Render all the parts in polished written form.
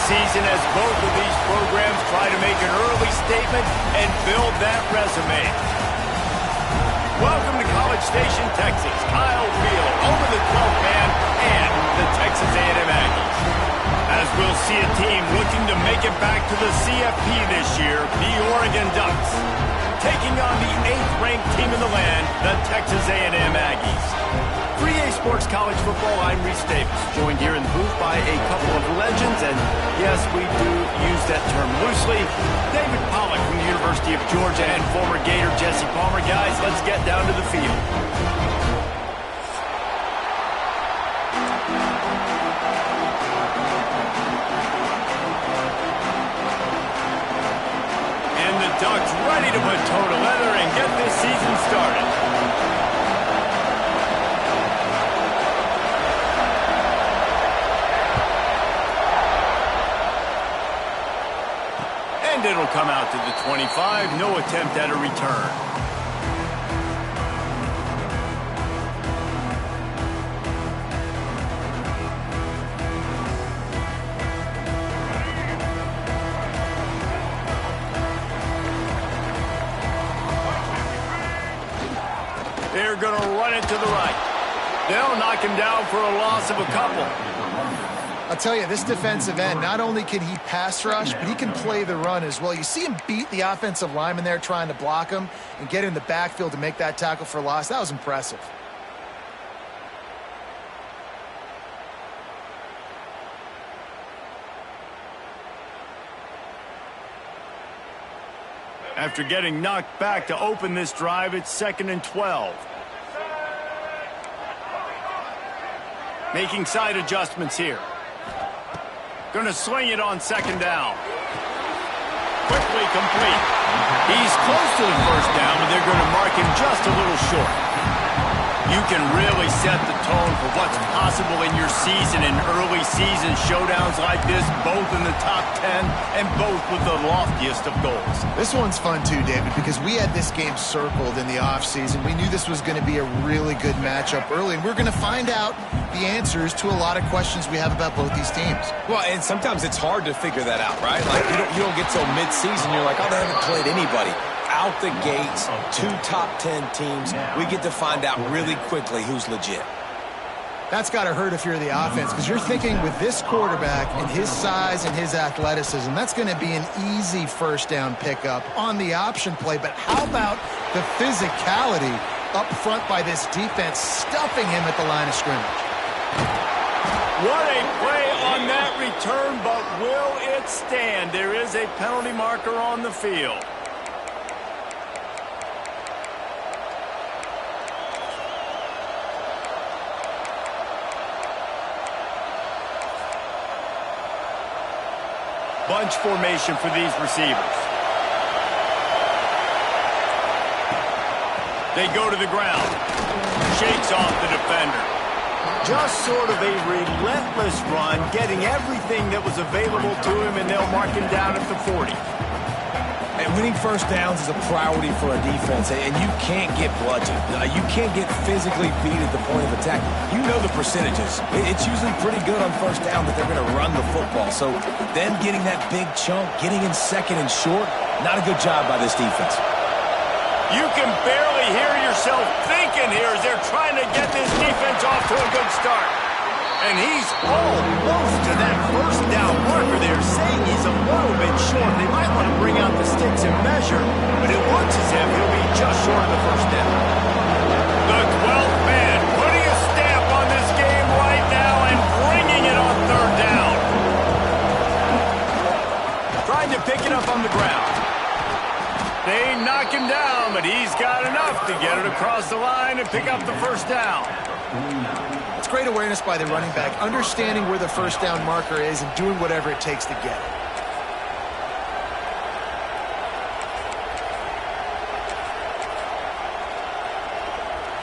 season as both of these programs try to make an early statement and build that resume. Welcome to College Station, Texas. Kyle Field over the 12th man and the Texas A&M Aggies. As we'll see a team looking to make it back to the CFP this year, the Oregon Ducks, taking on the 8th-ranked team in the land, the Texas A&M Aggies. For EA Sports College Football, I'm Reese Davis, joined here in the booth by a couple of legends, and yes, we do use that term loosely. David Pollack from the University of Georgia and former Gator Jesse Palmer. Guys, let's get down to the field. And the Ducks ready to put toe to leather and get this season started. And it'll come out to the 25. No attempt at a return. They're going to run it to the right. They'll knock him down for a loss of a couple. I'll tell you, this defensive end, not only can he pass rush, but he can play the run as well. You see him beat the offensive lineman there trying to block him and get in the backfield to make that tackle for loss. That was impressive. After getting knocked back to open this drive, it's 2nd and 12. Making side adjustments here. Going to swing it on 2nd down. Quickly complete. He's close to the first down, but they're going to mark him just a little short. You can really set the tone for what's possible in your season in early season showdowns like this, both in the top 10 and both with the loftiest of goals. This one's fun too, David, because we had this game circled in the offseason. We knew this was going to be a really good matchup early, and we're going to find out the answers to a lot of questions we have about both these teams. Well, and sometimes it's hard to figure that out, right? Like, you don't get till mid-season, you're like, oh, they haven't played anybody. Out the gates, 2 top 10 teams, we get to find out really quickly who's legit. That's got to hurt if you're the offense, because you're thinking with this quarterback and his size and his athleticism, that's going to be an easy first down pickup on the option play. But how about the physicality up front by this defense, stuffing him at the line of scrimmage? What a play on that return, but will it stand? There is a penalty marker on the field. Bunch formation for these receivers. They go to the ground. Shakes off the defender. Just sort of a relentless run, getting everything that was available to him, and they'll mark him down at the 40. And winning first downs is a priority for a defense, and you can't get bludgeoned. You can't get physically beat at the point of attack. You know the percentages. It's usually pretty good on first down that they're going to run the football. So then getting that big chunk, getting in 2nd and short, not a good job by this defense. You can barely hear yourself thinking here as they're trying to get this defense off to a good start. And he's almost to that first down marker there, saying he's a little bit short. They might want to bring out the sticks and measure, but it looks as if he'll be just short of the first down. The 12th man putting a stamp on this game right now and bringing it on 3rd down. Trying to pick it up on the ground. They knock him down, but he's got enough to get it across the line and pick up the first down. It's great awareness by the running back, understanding where the first down marker is and doing whatever it takes to get it.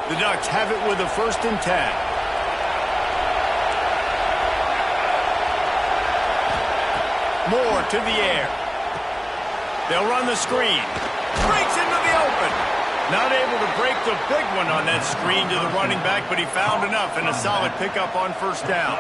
The Ducks have it with a 1st and 10. Moore to the air. They'll run the screen. Breaks into the open. Not able to break the big one on that screen to the running back, but he found enough and a solid pickup on first down.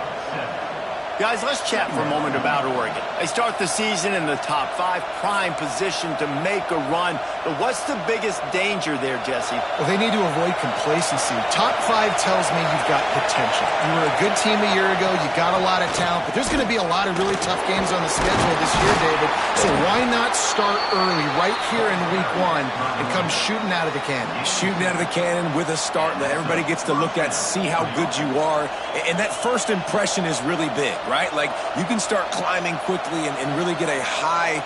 Guys, let's chat for a moment about Oregon. They start the season in the top 5, prime position to make a run. But what's the biggest danger there, Jesse? Well, they need to avoid complacency. Top 5 tells me you've got potential. You were a good team a year ago. You got a lot of talent. But there's going to be a lot of really tough games on the schedule this year, David. So why not start early right here in week 1 and come shooting out of the cannon? Shooting out of the cannon with a start that everybody gets to look at, see how good you are. And that first impression is really big, right? Like, you can start climbing quickly and really get a high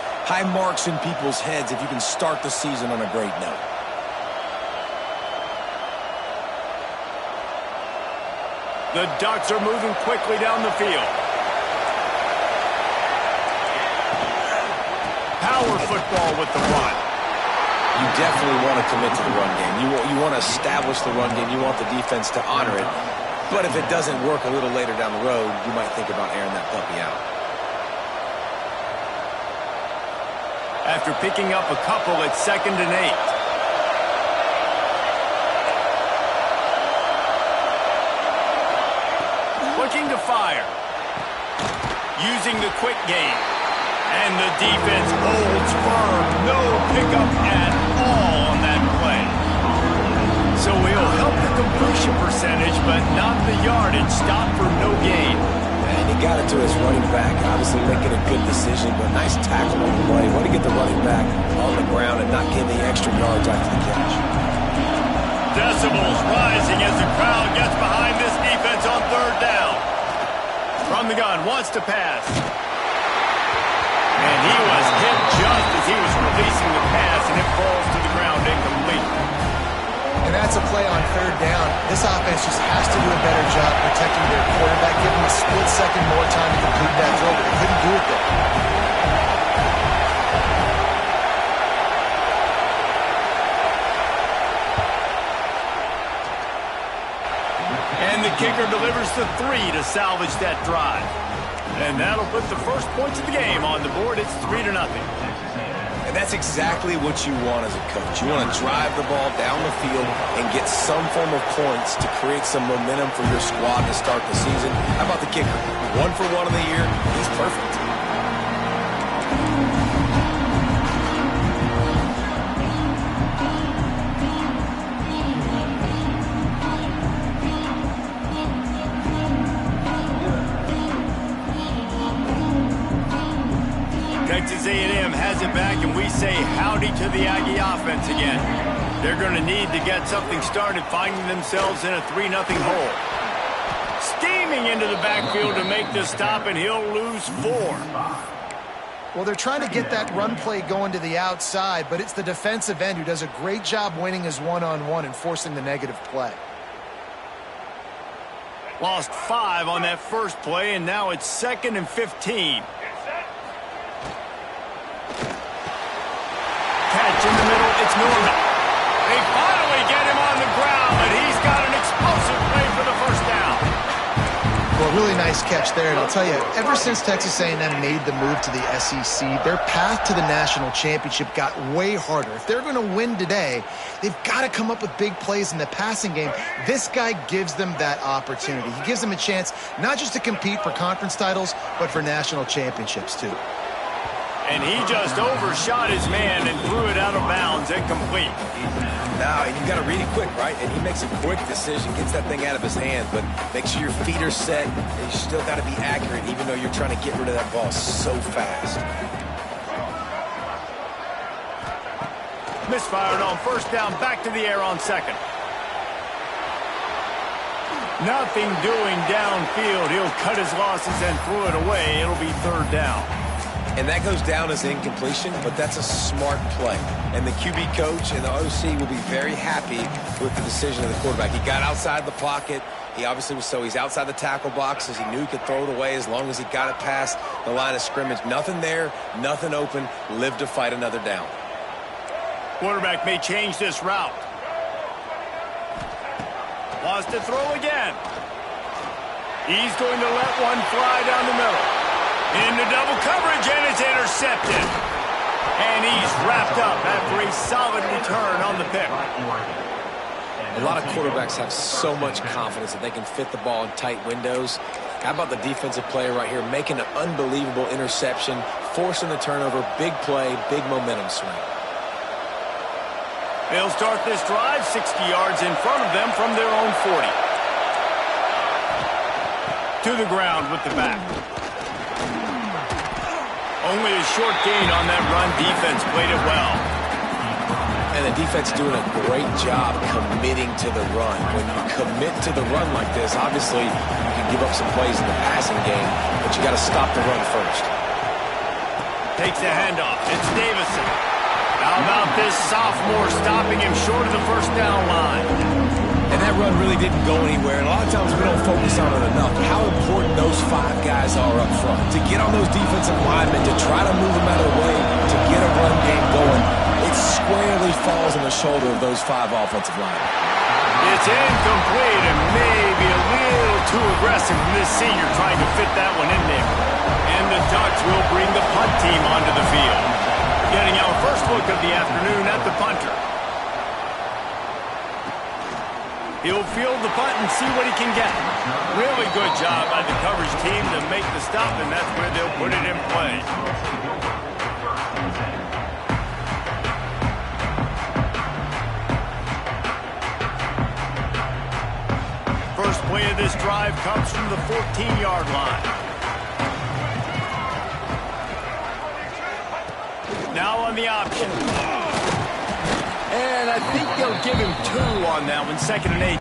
marks in people's heads if you can start the season on a great note. The Ducks are moving quickly down the field. Power football with the run. You definitely want to commit to the run game. You want to establish the run game. You want the defense to honor it. But if it doesn't work a little later down the road, you might think about airing that puppy out. After picking up a couple, it's 2nd and 8. Looking to fire. Using the quick game. And the defense holds firm. No pickup at all on that play. So he'll help the completion percentage, but not the yardage. Stop for no gain. And he got it to his running back, obviously making a good decision, but nice tackle on the play. Want to get the running back on the ground and not give the extra yards after the catch. Decibels rising as the crowd gets behind this defense on 3rd down. From the gun, wants to pass. And he was hit just as he was releasing the pass, and it falls to the ground incomplete. And that's a play on 3rd down. This offense just has to do a better job protecting their quarterback, give him a split second more time to complete that throw, but they couldn't do it there. And the kicker delivers the 3 to salvage that drive. And that'll put the first points of the game on the board. It's 3-0. And that's exactly what you want as a coach. You want to drive the ball down the field and get some form of points to create some momentum for your squad to start the season. How about the kicker? 1 for 1 of the year. He's perfect. Texas A&M has it back, and we say howdy to the Aggie offense again. They're going to need to get something started, finding themselves in a 3-0 hole. Steaming into the backfield to make the stop, and he'll lose 4. Well, they're trying to get that run play going to the outside, but it's the defensive end who does a great job winning his one-on-one and forcing the negative play. Lost 5 on that first play, and now it's 2nd and 15. Catch in the middle, it's Norman. They finally get him on the ground, but he's got an explosive play for the first down. Well, really nice catch there, and I'll tell you, ever since Texas A&M made the move to the SEC, their path to the national championship got way harder. If they're going to win today, they've got to come up with big plays in the passing game. This guy gives them that opportunity. He gives them a chance not just to compete for conference titles, but for national championships, too. And he just overshot his man and threw it out of bounds, incomplete. Now, you got to read it quick, right? And he makes a quick decision, gets that thing out of his hands, but make sure your feet are set, and you still got to be accurate, even though you're trying to get rid of that ball so fast. Misfired on 1st down, back to the air on 2nd. Nothing doing downfield. He'll cut his losses and throw it away. It'll be 3rd down. And that goes down as incompletion, but that's a smart play. And the QB coach and the OC will be very happy with the decision of the quarterback. He got outside the pocket. He obviously was he's outside the tackle boxes. He knew he could throw it away as long as he got it past the line of scrimmage. Nothing there, nothing open. Live to fight another down. Quarterback may change this route. Wants to throw again. He's going to let one fly down the middle. Into double coverage, and it's intercepted. And he's wrapped up after a solid return on the pick. A lot of quarterbacks have so much confidence that they can fit the ball in tight windows. How about the defensive player right here making an unbelievable interception, forcing the turnover, big play, big momentum swing. They'll start this drive 60 yards in front of them from their own 40. To the ground with the back. Only a short gain on that run. Defense played it well. And the defense doing a great job committing to the run. When you commit to the run like this, obviously you can give up some plays in the passing game, but you got to stop the run first. Takes the handoff. It's Davison. How about this sophomore stopping him short of the first down line? And that run really didn't go anywhere. And a lot of times we don't focus on it enough. How important those 5 guys are up front. To get on those defensive linemen, to try to move them out of the way, to get a run game going, it squarely falls on the shoulder of those 5 offensive linemen. It's incomplete and maybe a little too aggressive from this senior trying to fit that one in there. And the Ducks will bring the punt team onto the field. Getting our first look of the afternoon at the punter. He'll field the punt and see what he can get. Really good job by the coverage team to make the stop, and that's where they'll put it in play. First play of this drive comes from the 14-yard line. Now on the option. And I think they'll give him 2 on that one, 2nd and 8.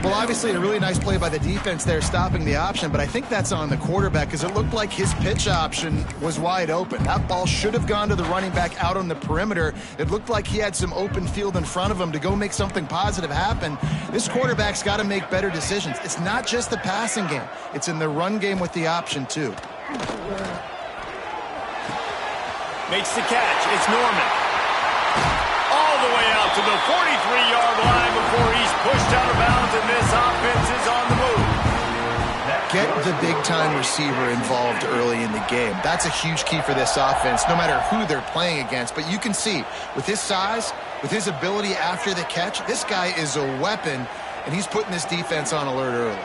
Well, obviously a really nice play by the defense there stopping the option, but I think that's on the quarterback because it looked like his pitch option was wide open. That ball should have gone to the running back out on the perimeter. It looked like he had some open field in front of him to go make something positive happen. This quarterback's got to make better decisions. It's not just the passing game. It's in the run game with the option, too. Makes the catch. It's Norman. All the way out to the 43-yard line before he's pushed out of bounds, and this offense is on the move. Get the big-time receiver involved early in the game. That's a huge key for this offense, no matter who they're playing against. But you can see, with his size, with his ability after the catch, this guy is a weapon, and he's putting this defense on alert early.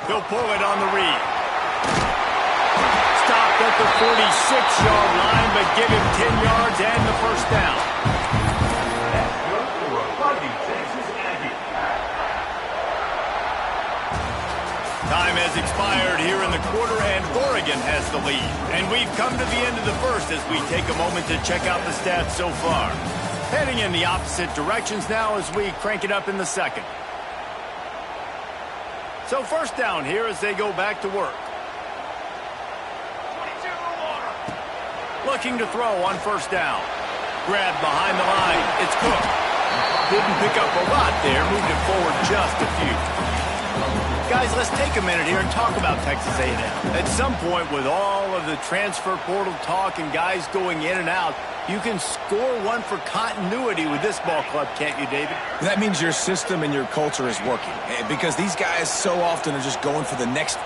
He'll pull it on the read. Stopped at the 46-yard line, but give him 10 yards and the first down. That's good for a fighting Texas Aggie. Time has expired here in the quarter, and Oregon has the lead. And we've come to the end of the first as we take a moment to check out the stats so far. Heading in the opposite directions now as we crank it up in the second. So first down here as they go back to work. Looking to throw on first down. Grabbed behind the line. It's Cook. Didn't pick up a lot there. Moved it forward just a few. Guys, let's take a minute here and talk about Texas A&M. At some point, with all of the transfer portal talk and guys going in and out, you can score one for continuity with this ball club, can't you, David? That means your system and your culture is working, because these guys so often are just going for the next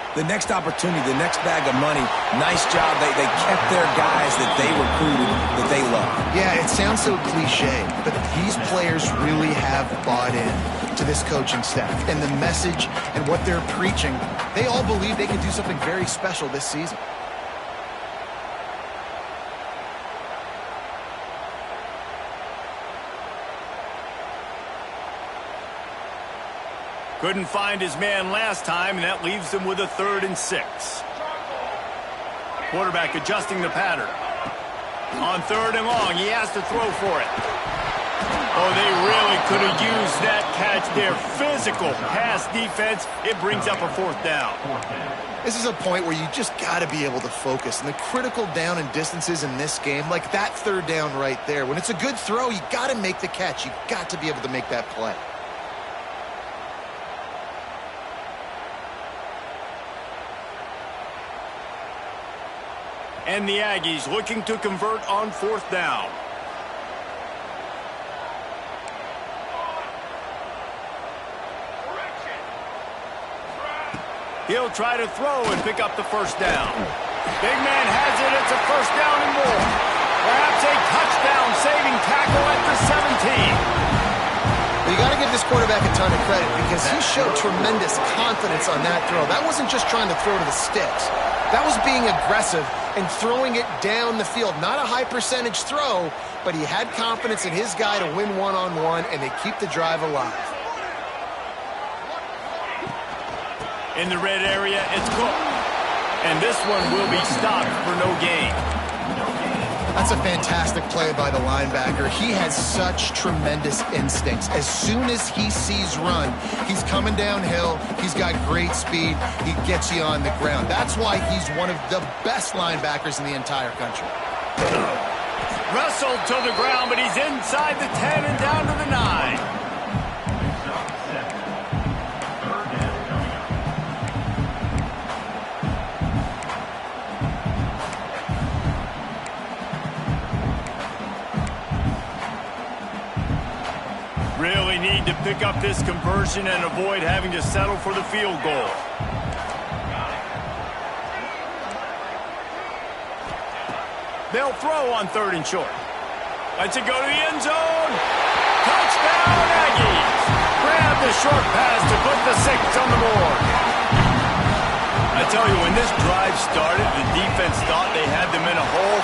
opportunity, the next bag of money. Nice job. They kept their guys that they recruited, that they love. Yeah, it sounds so cliche, but these players really have bought in to this coaching staff and the message and what they're preaching. They all believe they can do something very special this season. Couldn't find his man last time, and that leaves him with a 3rd and 6. Quarterback adjusting the pattern. On 3rd and long, he has to throw for it. Oh, they really could have used that catch there. Physical pass defense. It brings up a 4th down. This is a point where you just got to be able to focus. And the critical down and distances in this game, like that 3rd down right there, when it's a good throw, you got to make the catch. You got to be able to make that play. And the Aggies looking to convert on 4th down. He'll try to throw and pick up the 1st down. Big man has it. It's a 1st down and more. Perhaps a touchdown-saving tackle at the 17. You got to give this quarterback a ton of credit because he showed tremendous confidence on that throw. That wasn't just trying to throw to the sticks. That was being aggressive and throwing it down the field. Not a high-percentage throw, but he had confidence in his guy to win one-on-one, and they keep the drive alive. In the red area, it's Cook. And this one will be stopped for no gain. That's a fantastic play by the linebacker. He has such tremendous instincts. As soon as he sees run, he's coming downhill. He's got great speed. He gets you on the ground. That's why he's one of the best linebackers in the entire country. Wrestled to the ground, but he's inside the 10 and down to the 9. Really need to pick up this conversion and avoid having to settle for the field goal. They'll throw on 3rd and short. Lets it go to the end zone. Touchdown, Aggies. Grab the short pass to put the 6 on the board. I tell you, when this drive started, the defense thought they had them in a hole.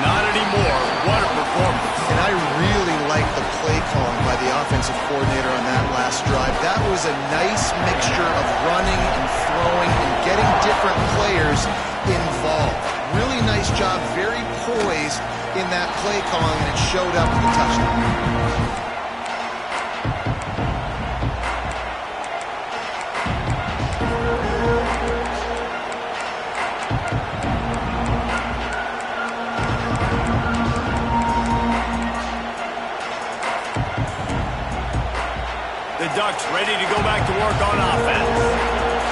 Not anymore. What a performance. And I really like the play calling by the offensive coordinator on that last drive. That was a nice mixture of running and throwing and getting different players involved. Really nice job, very poised in that play calling, and it showed up with the touchdown. The Ducks ready to go back to work on offense.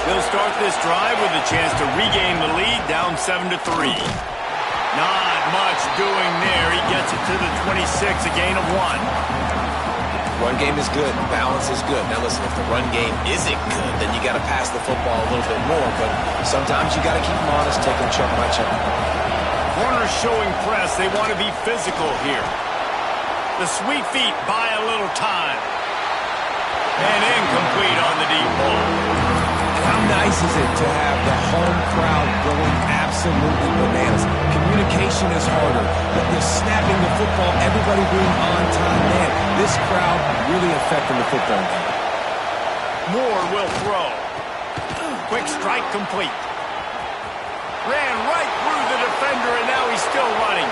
They'll start this drive with a chance to regain the lead, down 7-3. Not much doing there. He gets it to the 26, a gain of 1. Run game is good. Balance is good. Now listen, if the run game isn't good, then you got to pass the football a little bit more. But sometimes you got to keep them honest, take them chunk by chunk. Corners showing press. They want to be physical here. The sweet feet buy a little time. And incomplete on the deep ball. How nice is it to have the home crowd going absolutely bananas? Communication is harder. The snapping the football, everybody being on time. Man, this crowd really affecting the football game. Moore will throw. Quick strike complete. Ran right through the defender, and now he's still running.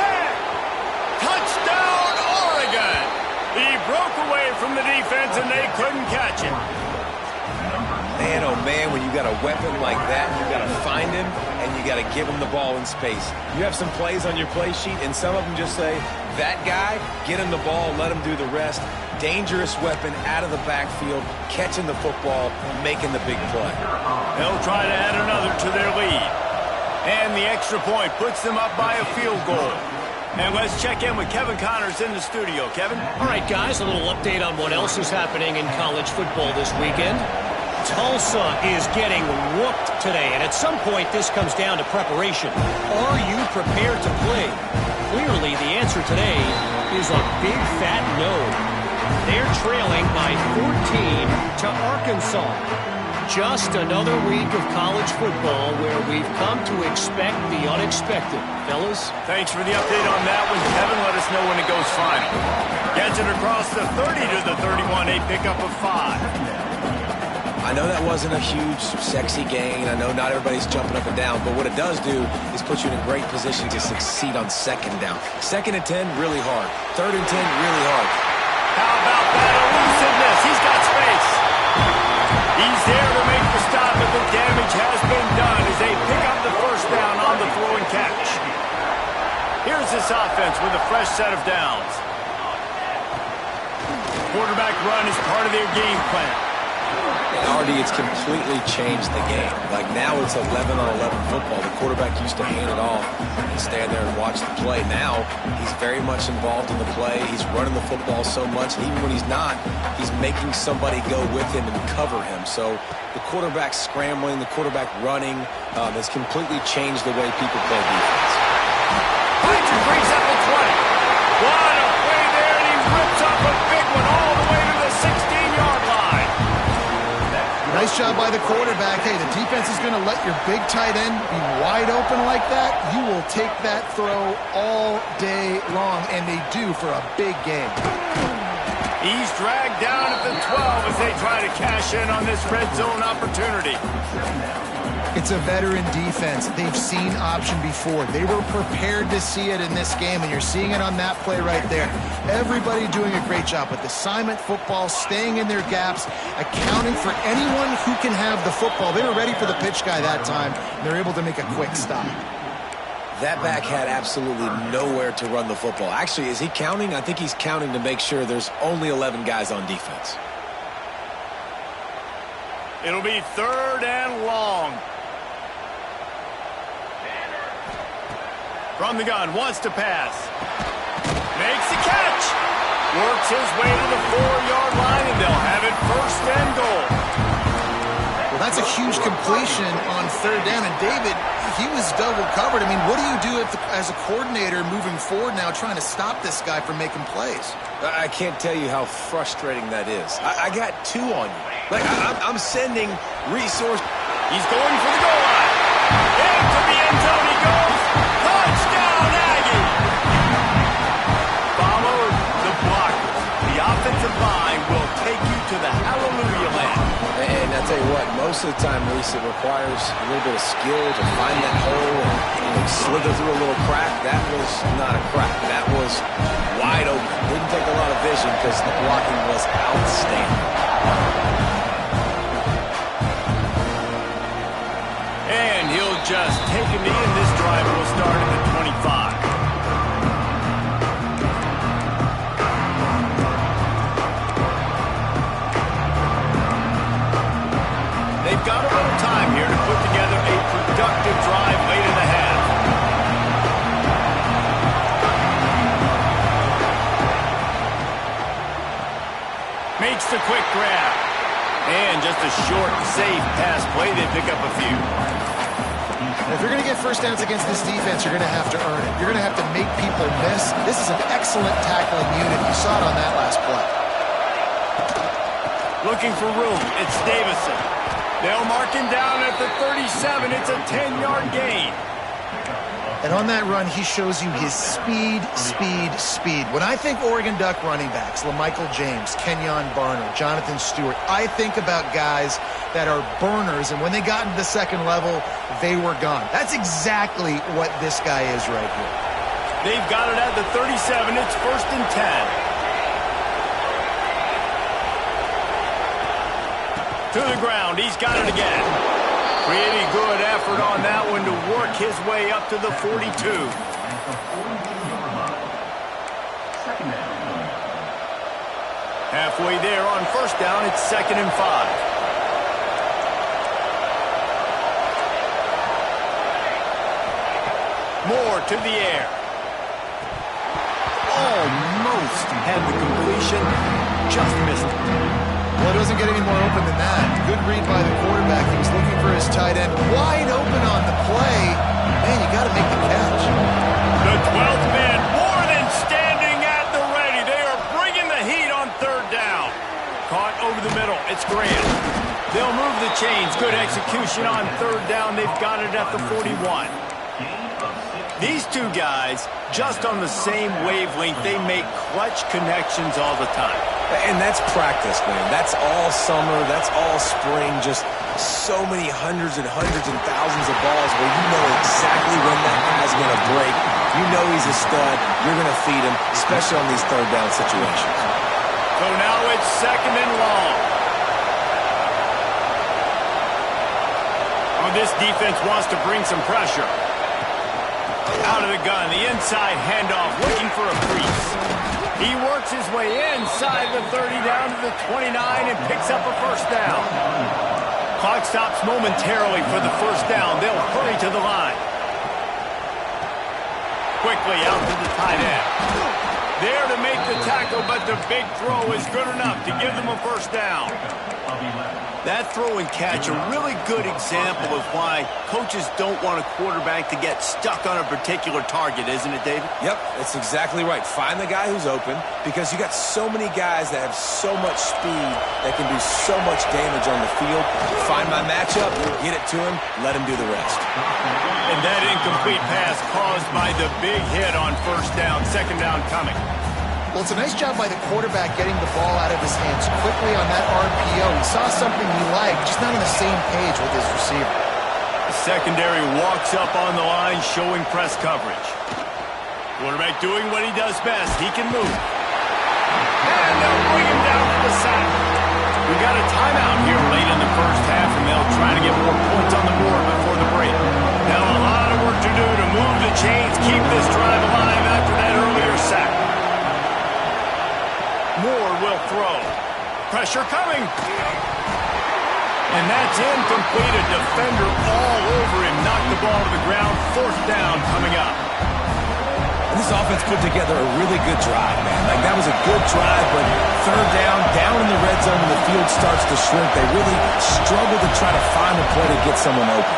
10. Touchdown, Oregon. He broke away from the defense, and they couldn't catch him. Man, oh man, when you got a weapon like that, you got to find him, and you got to give him the ball in space. You have some plays on your play sheet, and some of them just say, that guy, get him the ball, let him do the rest. dangerous weapon out of the backfield, catching the football, making the big play. They'll try to add another to their lead. And the extra point puts them up by a field goal. And let's check in with Kevin Connors in the studio. Kevin? All right, guys, a little update on what else is happening in college football this weekend. Tulsa is getting whooped today, and at some point this comes down to preparation. Are you prepared to play? Clearly, the answer today is a big fat no. They're trailing by 14 to Arkansas. Just another week of college football where we've come to expect the unexpected. Fellas? Thanks for the update on that one, Kevin. Let us know when it goes final. Gets it across the 30 to the 31, a pickup of 5. I know that wasn't a huge, sexy gain. I know not everybody's jumping up and down, but what it does do is put you in a great position to succeed on second down. 2nd and 10, really hard. 3rd and 10, really hard. How about that elusiveness? He's got space. He's there to make the stop, but the damage has been done as they pick up the first down on the throw and catch. Here's this offense with a fresh set of downs. Quarterback run is part of their game plan. And Artie, it's completely changed the game. Like now it's 11-on-11 football. The quarterback used to hand it off and stand there and watch the play. Now he's very much involved in the play. He's running the football so much, and even when he's not, he's making somebody go with him and cover him. So the quarterback scrambling, the quarterback running has completely changed the way people play defense. Hunter brings up the 20. What a play there, and he rips up a big one all the way to the 16-yard line. Nice job by the quarterback. Hey, the defense is going to let your big tight end be wide open like that. You will take that throw all day long, and they do for a big game. He's dragged down at the 12 as they try to cash in on this red zone opportunity. It's a veteran defense. They've seen option before. They were prepared to see it in this game, and you're seeing it on that play right there. Everybody doing a great job with assignment football, staying in their gaps, accounting for anyone who can have the football. They were ready for the pitch guy that time, and they're able to make a quick stop. That back had absolutely nowhere to run the football. Actually, is he counting? I think he's counting to make sure there's only 11 guys on defense. It'll be 3rd and long. From the gun, wants to pass. Makes the catch. Works his way to the 4-yard line, and they'll have it 1st and goal. Well, that's a huge completion on 3rd down. And David, he was double covered. I mean, what do you do as a coordinator moving forward now trying to stop this guy from making plays? I can't tell you how frustrating that is. I got 2 on you. Like, I'm sending resource. He's going for the goal line. Into the end zone he goes. Touchdown, Aggie! Followed the blockers. The offensive line will take you to the hallelujah land. And I tell you what, most of the time, Reese, it requires a little bit of skill to find that hole and slither through a little crack. That was not a crack. That was wide open. Didn't take a lot of vision because the blocking was outstanding. And he'll just take a knee, and this drive will start at the 25. They've got a little time here to put together a productive drive late in the half. Makes the quick grab. And just a short, safe pass play. They pick up a few. If you're going to get first downs against this defense, you're going to have to earn it. You're going to have to make people miss. This is an excellent tackling unit. You saw it on that last play. Looking for room. It's Davison. They'll mark him down at the 37. It's a 10-yard gain. And on that run, he shows you his speed. When I think Oregon Duck running backs, LaMichael James, Kenyon Barner, Jonathan Stewart, I think about guys that are burners, and when they got into the second level, they were gone. That's exactly what this guy is right here. They've got it at the 37. It's 1st and 10. To the ground. He's got it again. Pretty good effort on that one to work his way up to the 42. Halfway there on first down, it's 2nd and 5. Moore to the air. Almost had the completion, just missed it. Well, it doesn't get any more open than that. Good read by the quarterback. He was looking for his tight end. Wide open on the play. Man, you got to make the catch. The 12th man more than standing at the ready. They are bringing the heat on 3rd down. Caught over the middle. It's Grant. They'll move the chains. Good execution on 3rd down. They've got it at the 41. These two guys, just on the same wavelength, they make clutch connections all the time. And that's practice, man. That's all summer. That's all spring. Just so many hundreds and thousands of balls where you know exactly when that guy's going to break. You know he's a stud. You're going to feed him, especially on these 3rd down situations. So now it's 2nd and long. Oh, this defense wants to bring some pressure. Out of the gun, the inside handoff, looking for a crease. He works his way inside the 30 down to the 29 and picks up a 1st down. Clock stops momentarily for the 1st down. They'll hurry to the line. Quickly out to the tight end. There to make the tackle, but the big throw is good enough to give them a 1st down. That throw and catch, a really good example of why coaches don't want a quarterback to get stuck on a particular target, isn't it, David? Yep, that's exactly right. Find the guy who's open because you got so many guys that have so much speed that can do so much damage on the field. Find my matchup, get it to him, let him do the rest. And that incomplete pass caused by the big hit on 1st down, 2nd down coming. Well, it's a nice job by the quarterback getting the ball out of his hands quickly on that RPO. He saw something he liked, just not on the same page with his receiver. The secondary walks up on the line, showing press coverage. Quarterback doing what he does best. He can move. And they'll bring him down for the sack. We got a timeout here late in the 1st half, and they'll try to get more points on the board before the break. Now a lot of work to do to move the chains, keep this drive alive after that earlier sack. Moore will throw. Pressure coming. And that's incomplete. A defender all over him. Knocked the ball to the ground. 4th down coming up. And this offense put together a really good drive, man. Like, that was a good drive, but 3rd down in the red zone, and the field starts to shrink. They really struggle to try to find a play to get someone open.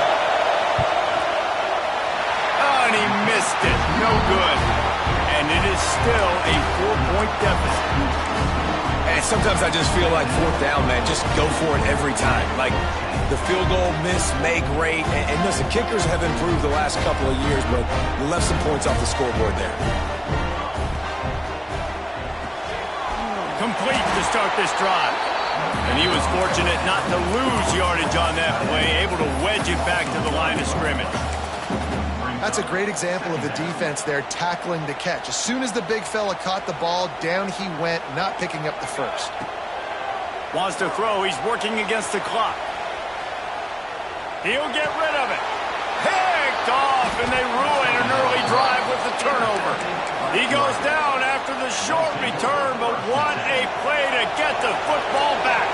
Oh, and he missed it. No good. And it is still a 4-point deficit. And sometimes I just feel like 4th down, man, just go for it every time. Like, the field goal, miss, make, great. And listen, kickers have improved the last couple of years, but you left some points off the scoreboard there. Complete to start this drive. And he was fortunate not to lose yardage on that play, able to wedge it back to the line of scrimmage. That's a great example of the defense there tackling the catch. As soon as the big fella caught the ball, down he went, not picking up the 1st. Wants to throw. He's working against the clock. He'll get rid of it. Picked off, and they ruin an early drive with the turnover. He goes down after the short return, but what a play to get the football back.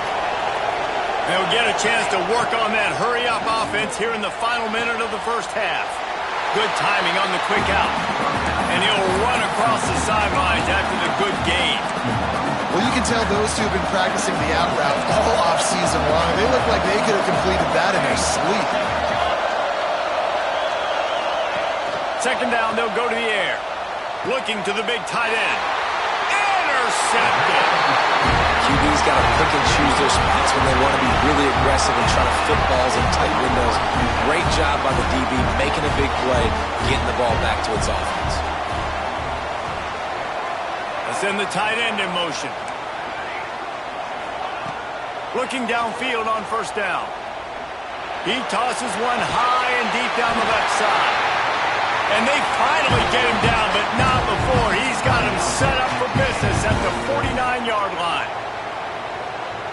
They'll get a chance to work on that hurry-up offense here in the final minute of the 1st half. Good timing on the quick out. And he'll run across the sidelines after the good gain. Well, you can tell those two have been practicing the out route all offseason long. They look like they could have completed that in their sleep. 2nd down, they'll go to the air. Looking to the big tight end. Intercepted. QB's got to pick and choose their spots when they want to be really aggressive and try to fit balls in tight windows. Great job by the DB, making a big play, getting the ball back to its offense. Let's send the tight end in motion. Looking downfield on 1st down. He tosses one high and deep down the left side. And they finally get him down, but not before. He's got him set up for business at the 49-yard line.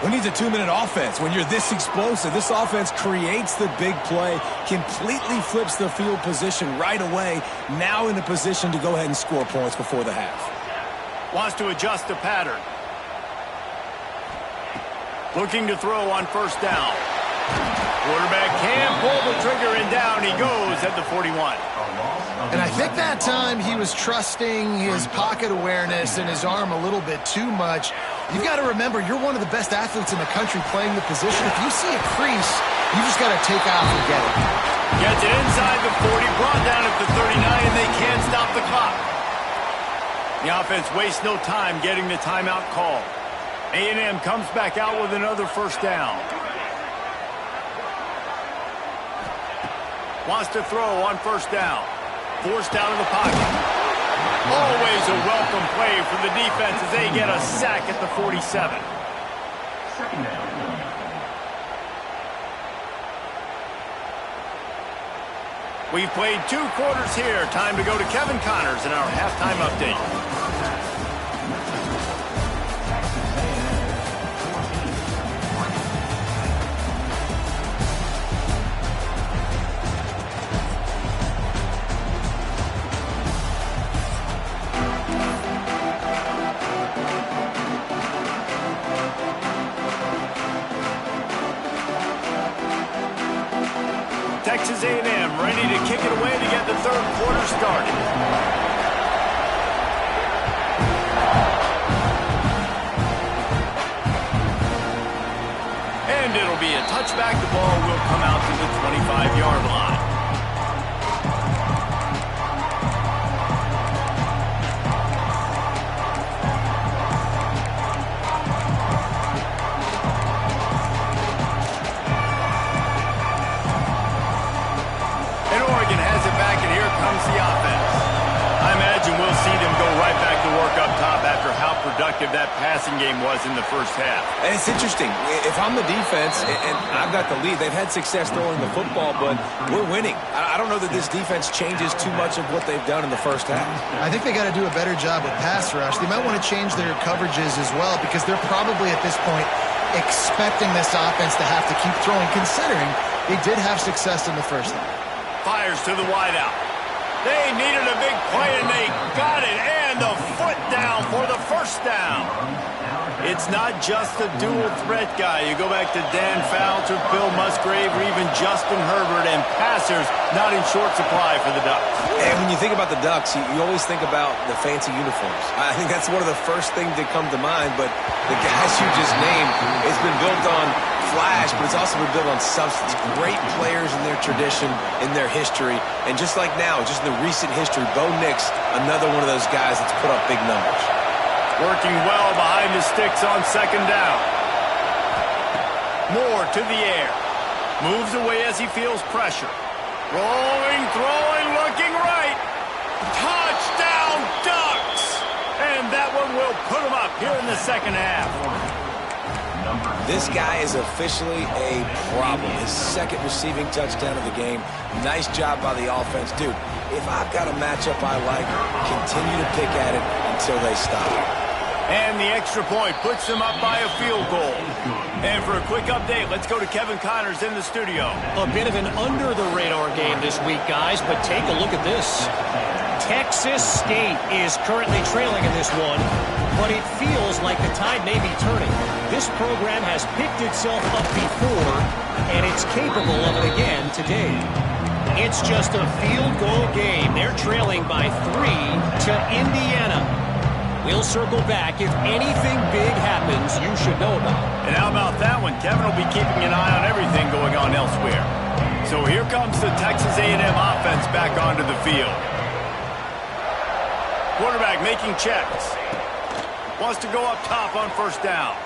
Who needs a 2-minute offense? When you're this explosive, this offense creates the big play, completely flips the field position right away, now in a position to go ahead and score points before the half. Wants to adjust the pattern. Looking to throw on first down. Quarterback can't pull the trigger, and down he goes at the 41. And I think that time he was trusting his pocket awareness and his arm a little bit too much. You've got to remember, you're one of the best athletes in the country playing the position. If you see a crease, you just got to take off and get it. Gets it inside the 40, brought down at the 39, and they can't stop the clock. The offense wastes no time getting the timeout call. A&M comes back out with another first down. Wants to throw on first down. Forced out of the pocket. Always a welcome play for the defense as they get a sack at the 47. Second down. We've played 2 quarters here. Time to go to Kevin Connors in our halftime update. Texas A&M ready to kick it away to get the third quarter started. And it'll be a touchback. The ball will come out to the 25-yard line. The offense. I imagine we'll see them go right back to work up top after how productive that passing game was in the first half. And it's interesting. If I'm the defense and I've got the lead, they've had success throwing the football, but we're winning. I don't know that this defense changes too much of what they've done in the first half. I think they got to do a better job with pass rush. They might want to change their coverages as well because they're probably at this point expecting this offense to have to keep throwing, considering they did have success in the first half. Fires to the wideout. They needed a big play, and they got it, and the foot down for the first down. It's not just a dual threat guy. You go back to Dan Fouts or Bill Musgrave or even Justin Herbert, and passers not in short supply for the Ducks. And when you think about the Ducks, you always think about the fancy uniforms. I think that's one of the first things that come to mind, but the guys you just named, it's been built on flash, but it's also been built on substance. Great players in their tradition, in their history, and just like now, just in the recent history, Bo Nix, another one of those guys that's put up big numbers. Working well behind the sticks on second down. Moore to the air. Moves away as he feels pressure. Rolling, throwing, looking right. Touchdown, Ducks! And that one will put them up here in the second half. This guy is officially a problem. His second receiving touchdown of the game. Nice job by the offense. Dude, if I've got a matchup I like, continue to pick at it until they stop. And the extra point puts them up by a field goal. And for a quick update, let's go to Kevin Connors in the studio. A bit of an under-the-radar game this week, guys, but take a look at this. Texas State is currently trailing in this one, but it feels like the tide may be turning. This program has picked itself up before, and it's capable of it again today. It's just a field goal game. They're trailing by 3 to Indiana. We'll circle back. If anything big happens, you should know about it. And how about that one? Kevin will be keeping an eye on everything going on elsewhere. So here comes the Texas A&M offense back onto the field. Quarterback making checks. Wants to go up top on first down.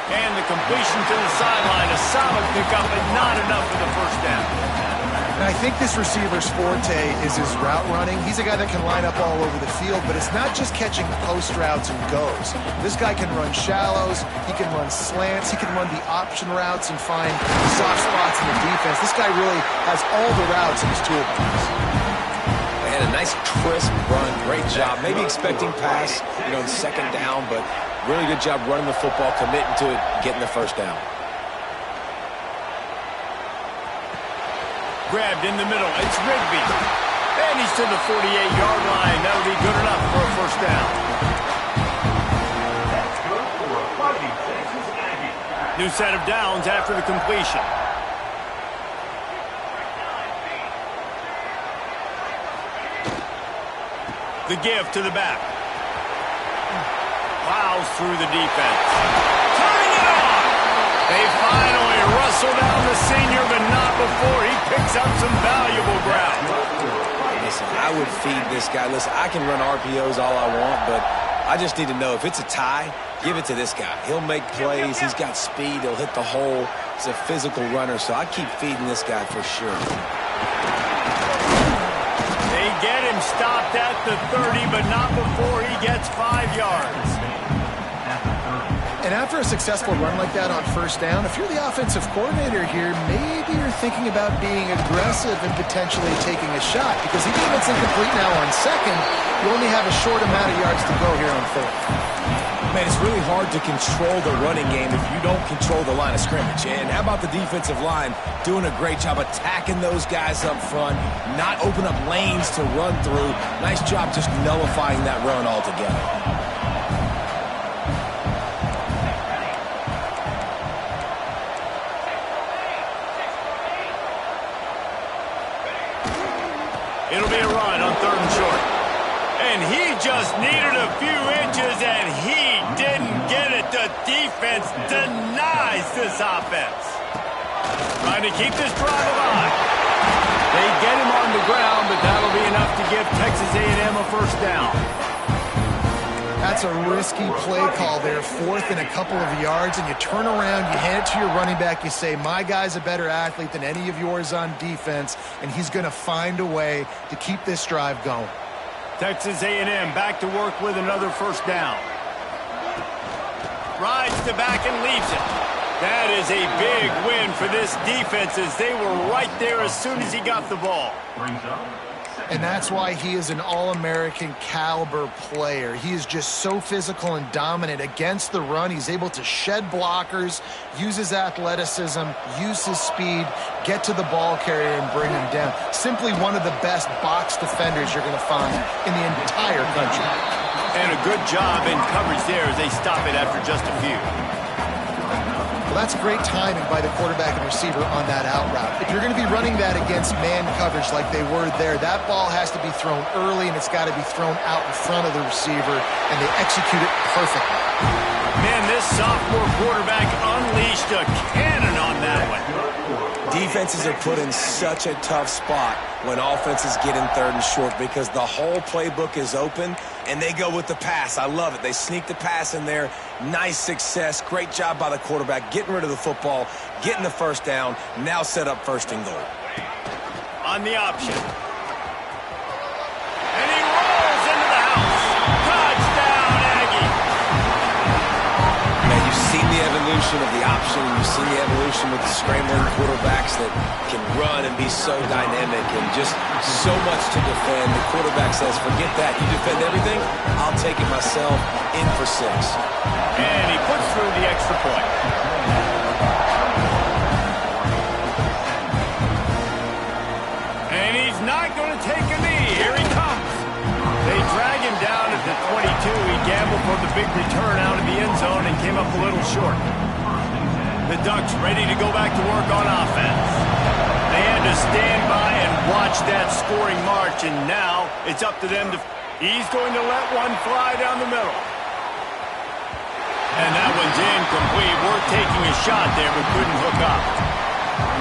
And the completion to the sideline. A solid pickup, but not enough for the first down. And I think this receiver's forte is his route running. He's a guy that can line up all over the field, but it's not just catching post routes and goes. This guy can run shallows, he can run slants, he can run the option routes and find soft spots in the defense. This guy really has all the routes in his toolbox. And a nice crisp run, great job. Maybe expecting pass, in second down, but really good job running the football, committing to it, getting the first down. Grabbed in the middle. It's Rigby. And he's to the 48-yard line. That'll be good enough for a first down. That's good for a New set of downs after the completion. The give to the back. Plows through the defense. Turning it on! They finally wrestle down the senior, but not before he picks up some valuable ground. Listen, I would feed this guy. Listen, I can run RPOs all I want, but I just need to know if it's a tie, give it to this guy. He'll make plays. He's got speed. He'll hit the hole. He's a physical runner, so I keep feeding this guy for sure. They get him stopped at the 30, but not before he gets 5 yards. And after a successful run like that on first down, if you're the offensive coordinator here, maybe you're thinking about being aggressive and potentially taking a shot, because even if it's incomplete now on second, you only have a short amount of yards to go here on fourth. Man, it's really hard to control the running game if you don't control the line of scrimmage. And how about the defensive line doing a great job attacking those guys up front, not open up lanes to run through. Nice job just nullifying that run altogether. It'll be a run on 3rd and short. And he just needed a few inches, and he didn't get it. The defense denies this offense. Trying to keep this drive alive. They get him on the ground, but that'll be enough to give Texas A&M a first down. That's a risky play call there, 4th and a couple of yards, and you turn around, you hand it to your running back, you say, my guy's a better athlete than any of yours on defense, and he's going to find a way to keep this drive going. Texas A&M back to work with another first down. Rides the back and leaves it. That is a big win for this defense, as they were right there as soon as he got the ball. And that's why he is an All-American caliber player. He is just so physical and dominant against the run. He's able to shed blockers, use his athleticism, use his speed, get to the ball carrier and bring him down. Simply one of the best box defenders you're going to find in the entire country. And a good job in coverage there as they stop it after just a few. Well, that's great timing by the quarterback and receiver on that out route. If you're going to be running that against man coverage like they were there, that ball has to be thrown early, and it's got to be thrown out in front of the receiver, and they execute it perfectly. Man, this sophomore quarterback unleashed a cannon on that one. Defenses are put in such a tough spot when offenses get in 3rd and short, because the whole playbook is open and they go with the pass. I love it. They sneak the pass in there. Nice success. Great job by the quarterback getting rid of the football, getting the first down, now set up 1st and goal. On the option. And he rolls into the house. Touchdown, Aggie. Now, you've seen the evolution of the option. You've seen the evolution with the scrambling quarterbacks that can run and be so dynamic and just so much to defend. The quarterback says, forget that. You defend everything, I'll take it myself. In for 6. And he puts through the extra point. And he's not going to take a knee. Here he comes. They drag him down at the 22. He gambled for the big return out of the end zone and came up a little short. The Ducks ready to go back to work on offense. They had to stand by and watch that scoring march, and now it's up to them to... He's going to let one fly down the middle. And that one's incomplete. We're taking a shot there, but couldn't hook up.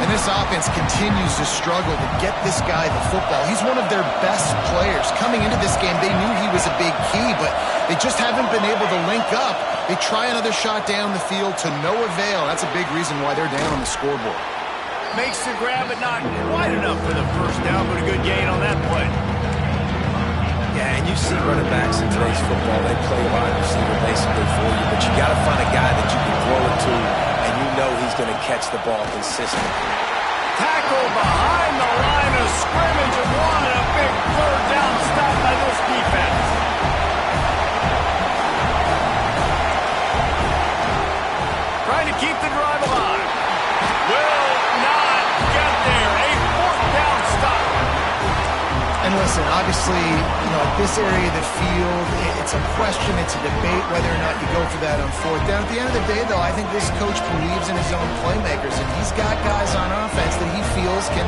And this offense continues to struggle to get this guy the football. He's one of their best players. Coming into this game, they knew he was a big key, but they just haven't been able to link up. They try another shot down the field to no avail. That's a big reason why they're down on the scoreboard. Makes the grab, but not quite enough for the first down, but a good gain on that play. Yeah, and you see running backs in today's football, they play wide receiver basically for you, but you got to find a guy that you can throw it to, and you know he's going to catch the ball consistently. Tackle behind the line of scrimmage, and one, a big 3rd down stop by this defense. Trying to keep the drive alive. Will not get there. A 4th down stop. And listen, obviously, at this area of the field, it's a question, it's a debate whether or not you go for that on fourth down. At the end of the day, though, I think this coach believes in his own playmakers, and he's got guys on offense that he feels can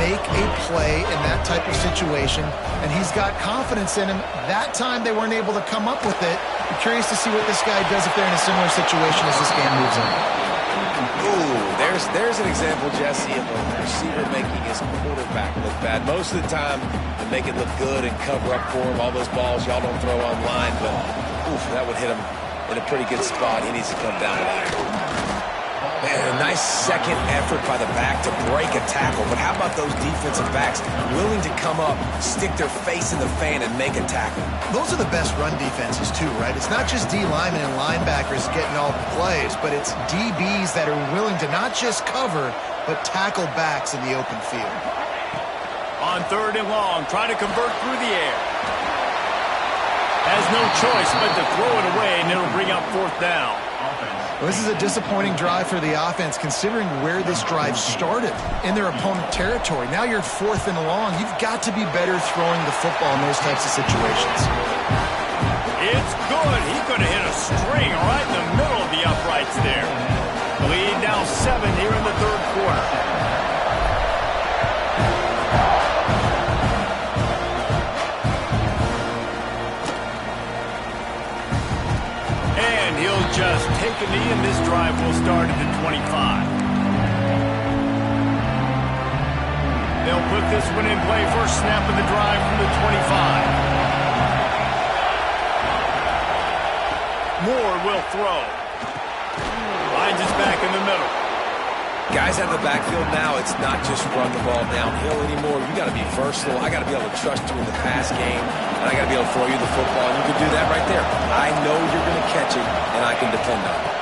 make a play in that type of situation, and he's got confidence in him. That time they weren't able to come up with it. I'm curious to see what this guy does if they're in a similar situation as this game moves on. Ooh, there's an example, Jesse, of a receiver making his quarterback look bad. Most of the time, they make it look good and cover up for him. All those balls y'all don't throw online, but oof, that would hit him in a pretty good spot. He needs to come down to that. Man, a nice second effort by the back to break a tackle, but how about those defensive backs willing to come up, stick their face in the fan, and make a tackle? Those are the best run defenses, too, right? It's not just D linemen and linebackers getting all the plays, but it's DBs that are willing to not just cover, but tackle backs in the open field. On 3rd and long, trying to convert through the air. Has no choice but to throw it away, and it'll bring up 4th down. Well, this is a disappointing drive for the offense, considering where this drive started, in their opponent territory. Now you're 4th and long. You've got to be better throwing the football in those types of situations. It's good. He could have hit a string right in the middle of the uprights there. Lead now 7 here in the 3rd quarter. And he'll just take a knee, and this drive will start at the 25. They'll put this one in play. First snap of the drive from the 25. Moore will throw. Finds his back in the middle. Guys out of the backfield now, it's not just run the ball downhill anymore. You got to be versatile. I got to be able to trust you in the pass game, and I got to be able to throw you the football, and you can do that right there. I know you're going to catch it, and I can depend on it.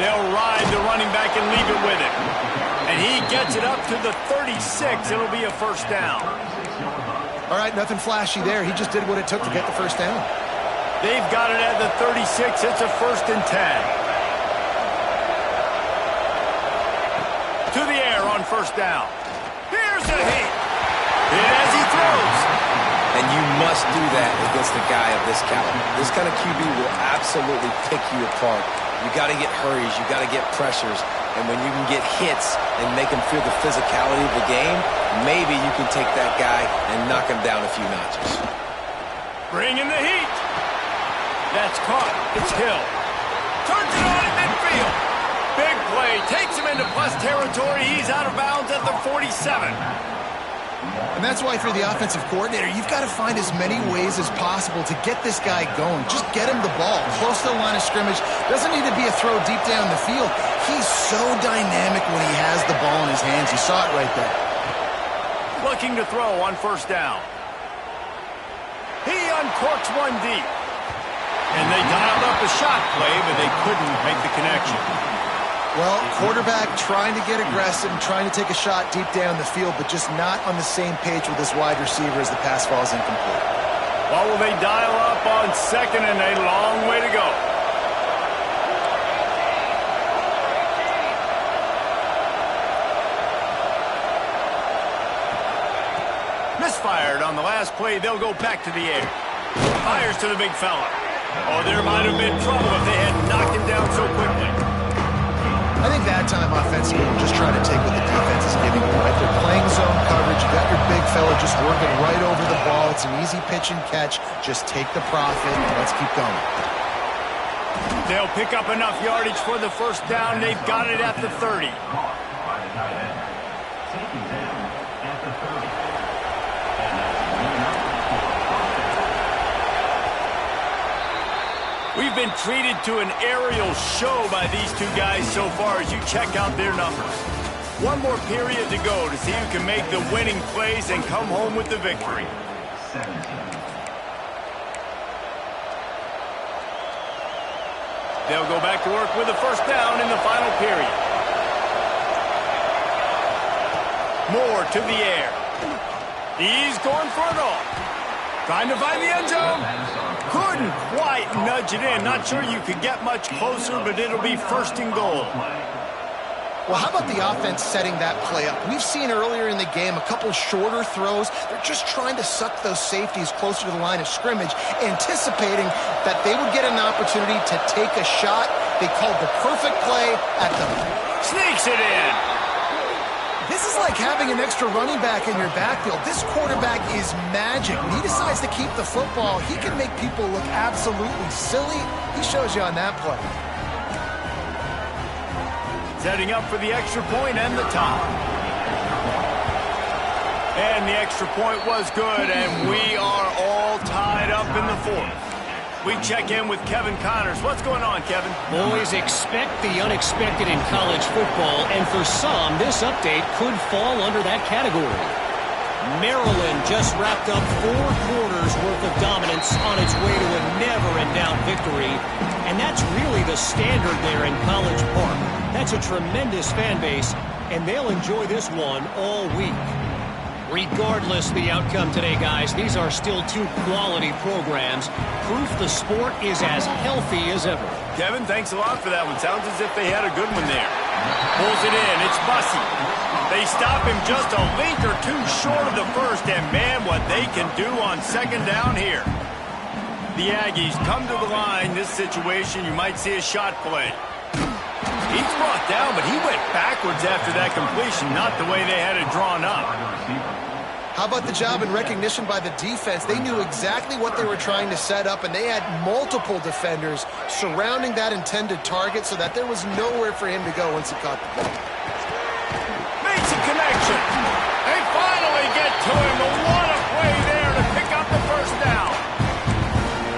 They'll ride the running back and leave it with him. And he gets it up to the 36. It'll be a 1st down. All right, nothing flashy there. He just did what it took to get the 1st down. They've got it at the 36. It's a 1st and 10. To the air on 1st down. Here's a hit. Hit as he throws. And you must do that against a guy of this caliber. This kind of QB will absolutely pick you apart. You got to get hurries. You got to get pressures. And when you can get hits and make him feel the physicality of the game, maybe you can take that guy and knock him down a few notches. Bring in the heat. That's caught. It's Hill. Turns it on at midfield. Big play, takes him into plus territory. He's out of bounds at the 47. And that's why for the offensive coordinator, you've got to find as many ways as possible to get this guy going. Just get him the ball close to the line of scrimmage. Doesn't need to be a throw deep down the field. He's so dynamic when he has the ball in his hands. You saw it right there. Looking to throw on 1st down. He uncorks one deep. And they dialed up a shot play, but they couldn't make the connection. Well, quarterback trying to get aggressive and trying to take a shot deep down the field, but just not on the same page with his wide receiver as the pass falls incomplete. What will they dial up on 2nd and a long way to go? Misfired on the last play. They'll go back to the air. Fires to the big fella. Oh, there might have been trouble if they had knocked him down so quickly. I think that time offensively, we're just trying to take what the defense is giving you, right? They're playing zone coverage. You got your big fella just working right over the ball. It's an easy pitch and catch. Just take the profit and let's keep going. They'll pick up enough yardage for the 1st down. They've got it at the 30. We've been treated to an aerial show by these two guys so far as you check out their numbers. One more period to go to see who can make the winning plays and come home with the victory. They'll go back to work with a 1st down in the final period. Moore to the air. He's going for it all. Trying to find the end zone. Couldn't quite nudge it in. Not sure you could get much closer, but it'll be 1st and goal. Well, how about the offense setting that play up? We've seen earlier in the game a couple shorter throws. They're just trying to suck those safeties closer to the line of scrimmage, anticipating that they would get an opportunity to take a shot. They called the perfect play at the... Sneaks it in. This is like having an extra running back in your backfield. This quarterback is magic. When he decides to keep the football, he can make people look absolutely silly. He shows you on that play. Setting up for the extra point and the top. And the extra point was good, and we are all tied up in the fourth. We check in with Kevin Connors. What's going on, Kevin? Boys, expect the unexpected in college football, and for some, this update could fall under that category. Maryland just wrapped up 4 quarters worth of dominance on its way to a never-in-doubt victory, and that's really the standard there in College Park. That's a tremendous fan base, and they'll enjoy this one all week. Regardless the outcome today, guys, these are still 2 quality programs. Proof the sport is as healthy as ever. Kevin, thanks a lot for that one. Sounds as if they had a good one there. Pulls it in. It's Bussey. They stop him just a link or 2 short of the first, and man, what they can do on second down here. The Aggies come to the line. This situation, you might see a shot play. He's brought down, but he went backwards after that completion, not the way they had it drawn up. How about the job and recognition by the defense? They knew exactly what they were trying to set up, and they had multiple defenders surrounding that intended target so that there was nowhere for him to go once he caught the ball. Makes a connection. They finally get to him, but what a play there to pick up the first down.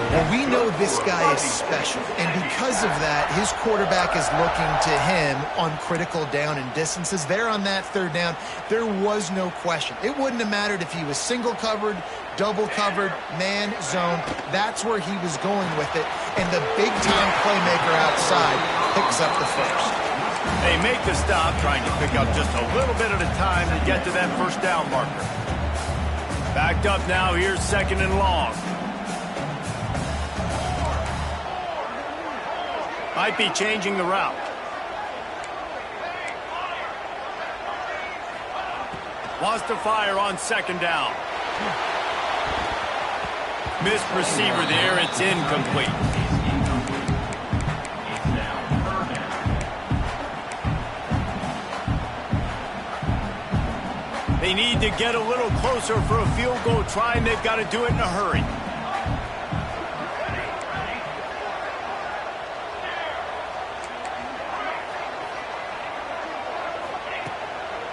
Well, we know this guy is special, and because of that, his quarterback is looking to him on critical down and distances. There on that third down, there was no question. It wouldn't have mattered if he was single covered, double covered, man, zone. That's where he was going with it, and the big-time playmaker outside picks up the first. They make the stop, trying to pick up just a little bit at a time to get to that first down marker. Backed up now, here's second and long. Might be changing the route. Wants to fire on second down. Missed receiver there. It's incomplete. They need to get a little closer for a field goal try, and they've got to do it in a hurry.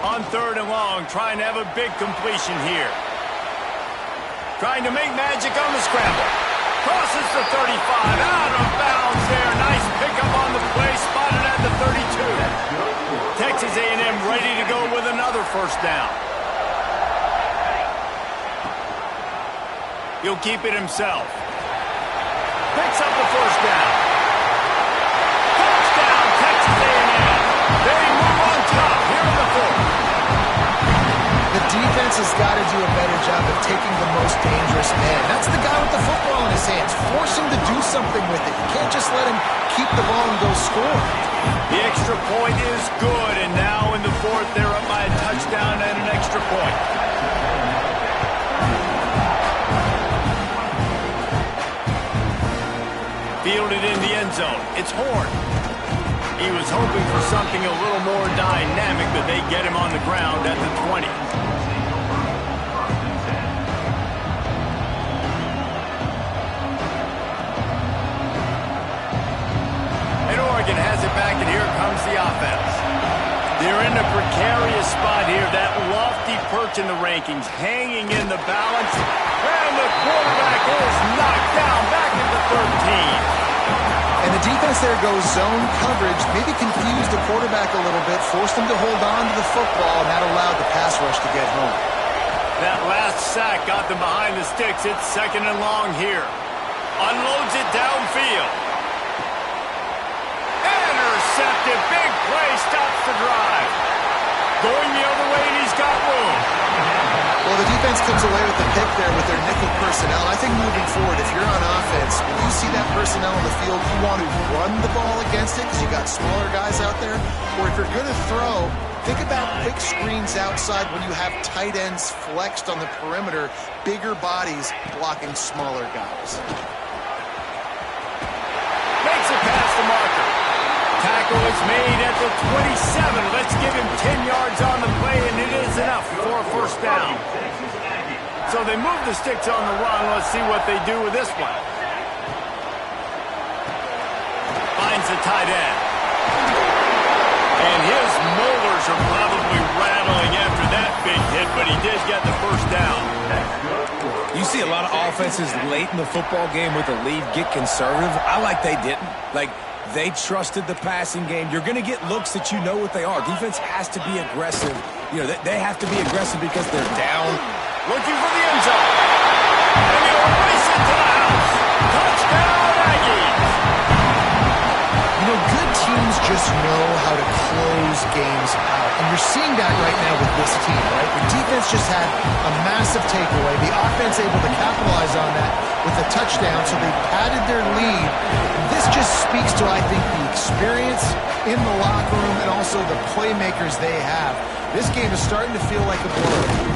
On third and long, trying to have a big completion here. Trying to make magic on the scramble. Crosses the 35, out of bounds there. Nice pickup on the play, spotted at the 32. Texas A&M ready to go with another first down. He'll keep it himself. Picks up the first down. Touchdown, Texas A&M. They move on top here in the fourth. The defense has got to do a better job of taking the most dangerous man. That's the guy with the football in his hands. Force him to do something with it. You can't just let him keep the ball and go score. The extra point is good, and now in the fourth, they're up by a touchdown and an extra point. Fielded in the end zone. It's Horn. He was hoping for something a little more dynamic, but they get him on the ground at the 20. And Oregon has it back, and here comes the offense. They're in a precarious spot here. That lofty perch in the rankings, hanging in the balance. And the quarterback is knocked down back into 13. And the defense there goes zone coverage, maybe confused the quarterback a little bit, forced him to hold on to the football, and that allowed the pass rush to get home. That last sack got them behind the sticks. It's second and long here. Unloads it downfield. Intercepted. Big play. Stops the drive. Going the other way, and he's got room. Well, Well, the defense comes away with the pick there with their nickel personnel. I think moving forward, if you're on offense, when you see that personnel on the field, you want to run the ball against it because you got smaller guys out there. Or if you're going to throw, think about quick screens outside when you have tight ends flexed on the perimeter, bigger bodies blocking smaller guys. Makes it past the marker. Tackle is made at the 27. Let's give him 10 yards on the play, and it is enough for a first down. So they move the sticks on the run. Let's see what they do with this one. Finds the tight end. And his molars are probably rattling after that big hit, but he did get the first down. You see a lot of offenses late in the football game with a lead get conservative. I like they didn't. Like, they trusted the passing game. You're going to get looks that you know what they are. Defense has to be aggressive. You know, they have to be aggressive because they're down. Looking for the end zone. And he'll race it to the house. Touchdown, Aggies. You know, good teams just know how to close games out. And you're seeing that right now with this team, right? The defense just had a massive takeaway. The offense able to capitalize on that with a touchdown, so they padded their lead. This just speaks to, I think, the experience in the locker room and also the playmakers they have. This game is starting to feel like a blur.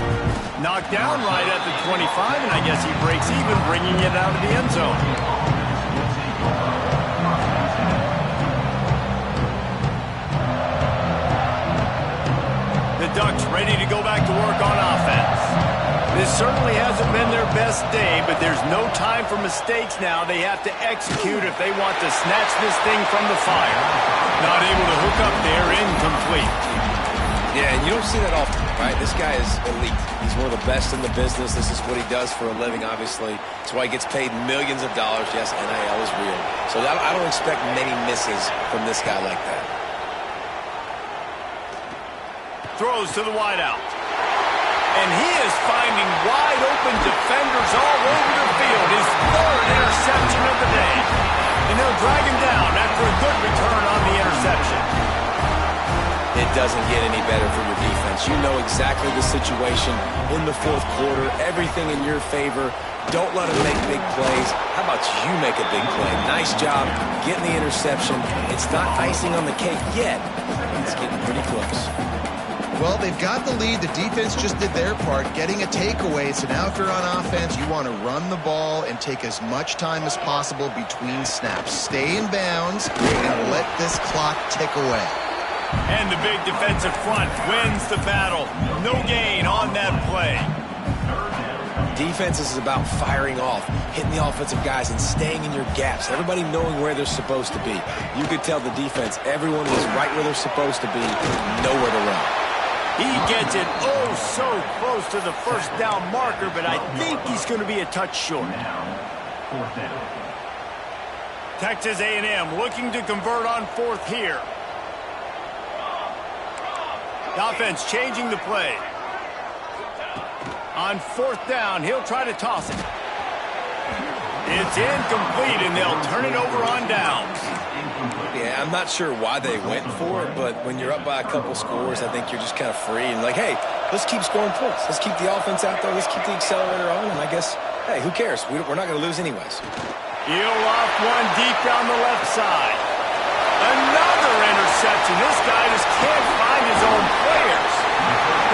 Knocked down right at the 25, and I guess he breaks even, bringing it out of the end zone. The Ducks ready to go back to work on offense. This certainly hasn't been their best day, but there's no time for mistakes now. They have to execute if they want to snatch this thing from the fire. Not able to hook up there, incomplete. Yeah, and you don't see that often, right? This guy is elite. He's one of the best in the business. This is what he does for a living, obviously. That's why he gets paid millions of dollars. Yes, NIL is real. So I don't expect many misses from this guy like that. Throws to the wideout. And he is finding wide open defenders all over the field. His third interception of the day. And they'll drag him down after a good return on the interception. It doesn't get any better for your defense. You know exactly the situation in the fourth quarter. Everything in your favor. Don't let him make big plays. How about you make a big play? Nice job getting the interception. It's not icing on the cake yet. It's getting pretty close. Well, they've got the lead. The defense just did their part, getting a takeaway. So now if you're on offense, you want to run the ball and take as much time as possible between snaps. Stay in bounds and let this clock tick away. And the big defensive front wins the battle. No gain on that play. Defense is about firing off, hitting the offensive guys, and staying in your gaps. Everybody knowing where they're supposed to be. You could tell the defense, everyone was right where they're supposed to be, nowhere to run. He gets it oh so close to the first down marker, but I think he's going to be a touch short. Fourth down. Texas A&M looking to convert on fourth here. The offense changing the play. On fourth down, he'll try to toss it. It's incomplete, and they'll turn it over on downs. Yeah, I'm not sure why they went for it, but when you're up by a couple scores, I think you're just kind of free and like, hey, let's keep scoring points. Let's keep the offense out there. Let's keep the accelerator on, and I guess, hey, who cares? We're not going to lose anyways. He'll off one deep down the left side. Another interception. This guy just can't find his own players.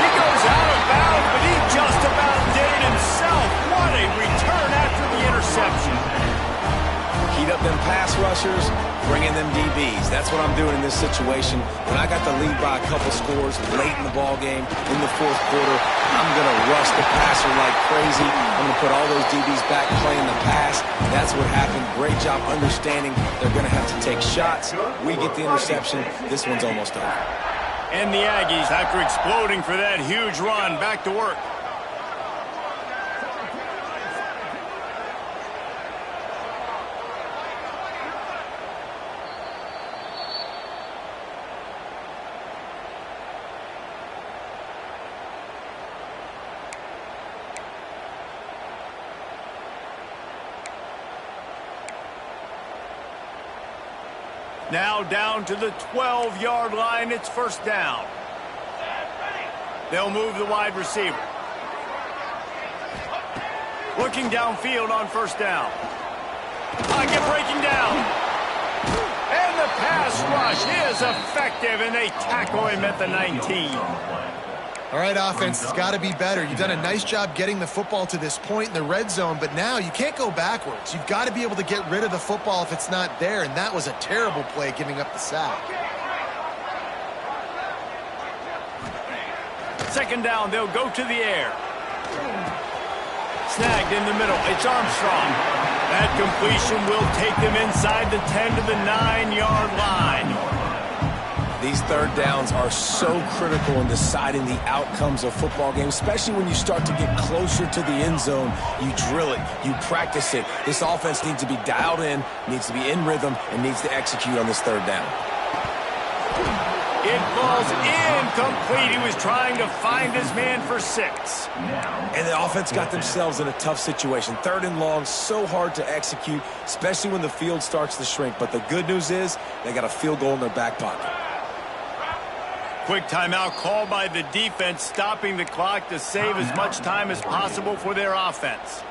He goes out of bounds, but he just about did it himself. What a return after the interception. Heat up them pass rushers, bring in them DBs. That's what I'm doing in this situation. When I got the lead by a couple scores late in the ball game, in the fourth quarter, I'm going to rush the passer like crazy. I'm going to put all those DBs back playing the pass. That's what happened. Great job understanding they're going to have to take shots. We get the interception. This one's almost over. And the Aggies, after exploding for that huge run, back to work. Now down to the 12-yard line. It's first down. They'll move the wide receiver. Looking downfield on first down. Pocket breaking down. And the pass rush is effective, and they tackle him at the 19. All right, offense, it's got to be better. You've done a nice job getting the football to this point in the red zone, but now you can't go backwards. You've got to be able to get rid of the football if it's not there, and that was a terrible play, giving up the sack. Second down, they'll go to the air. Snagged in the middle. It's Armstrong. That completion will take them inside the 10 to the 9-yard line. These third downs are so critical in deciding the outcomes of football games, especially when you start to get closer to the end zone. You drill it, you practice it. This offense needs to be dialed in, needs to be in rhythm, and needs to execute on this third down. It falls incomplete. He was trying to find his man for 6. And the offense got themselves in a tough situation. Third and long, so hard to execute, especially when the field starts to shrink. But the good news is they got a field goal in their back pocket. Quick timeout called by the defense, stopping the clock to save as much time as possible for their offense.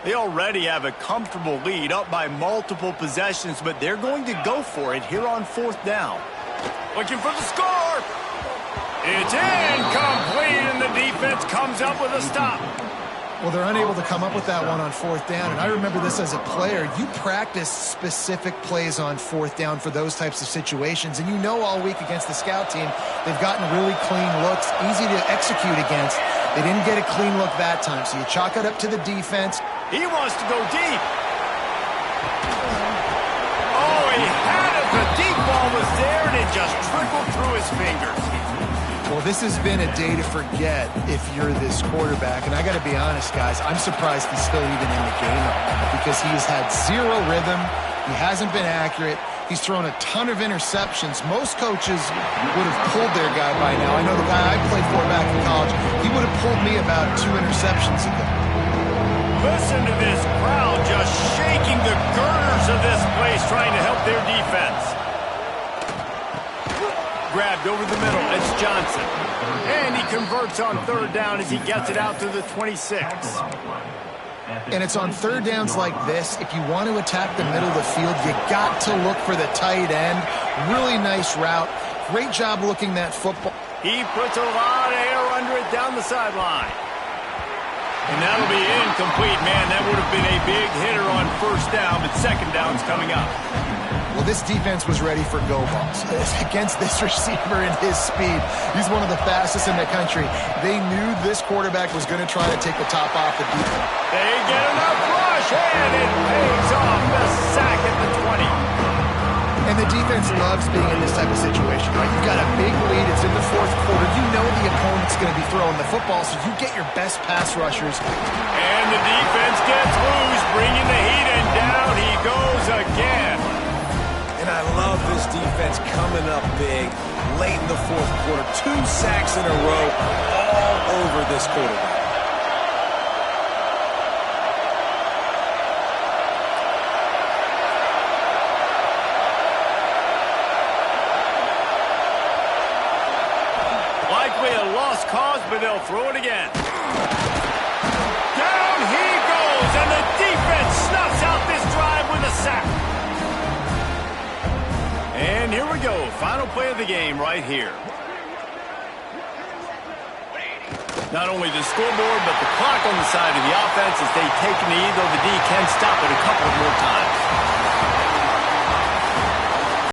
They already have a comfortable lead, up by multiple possessions, but they're going to go for it here on fourth down. Looking for the score. It's incomplete, and the defense comes up with a stop. Well, they're unable to come up with that one on fourth down, and I remember this as a player. You practice specific plays on fourth down for those types of situations, and you know all week against the scout team, they've gotten really clean looks, easy to execute against. They didn't get a clean look that time, so you chalk it up to the defense. He wants to go deep. Oh, he had it. The deep ball was there, and it just trickled through his fingers. Well, this has been a day to forget if you're this quarterback. And I got to be honest, guys, I'm surprised he's still even in the game right now because he has had zero rhythm. He hasn't been accurate. He's thrown a ton of interceptions. Most coaches would have pulled their guy by now. I know the guy I played for back in college, he would have pulled me about 2 interceptions ago. Listen to this crowd just shaking the girders of this place, trying to help their defense. Grabbed over the middle. It's Johnson. And he converts on third down as he gets it out to the 26. And it's on third downs like this. If you want to attack the middle of the field, you got to look for the tight end. Really nice route. Great job looking that football. He puts a lot of air under it down the sideline. And that'll be incomplete. Man, that would have been a big hitter on first down, but second down's coming up. Well, this defense was ready for go balls against this receiver and his speed. He's one of the fastest in the country. They knew this quarterback was going to try to take the top off the defense. They get enough rush, and it pays off. The sack at the 20. And the defense loves being in this type of situation, right? You've got a big lead. It's in the fourth quarter. You know the opponent's going to be throwing the football, so you get your best pass rushers. And the defense gets loose, bringing the heat, and down he goes again. And I love this defense coming up big late in the fourth quarter. 2 sacks in a row all over this quarterback. Likely a lost cause, but they'll throw it again. Down he goes, and the defense snuffs out this drive with a sack. And here we go. Final play of the game right here. Not only the scoreboard, but the clock on the side of the offense as they take a knee, though the D can stop it a couple more times.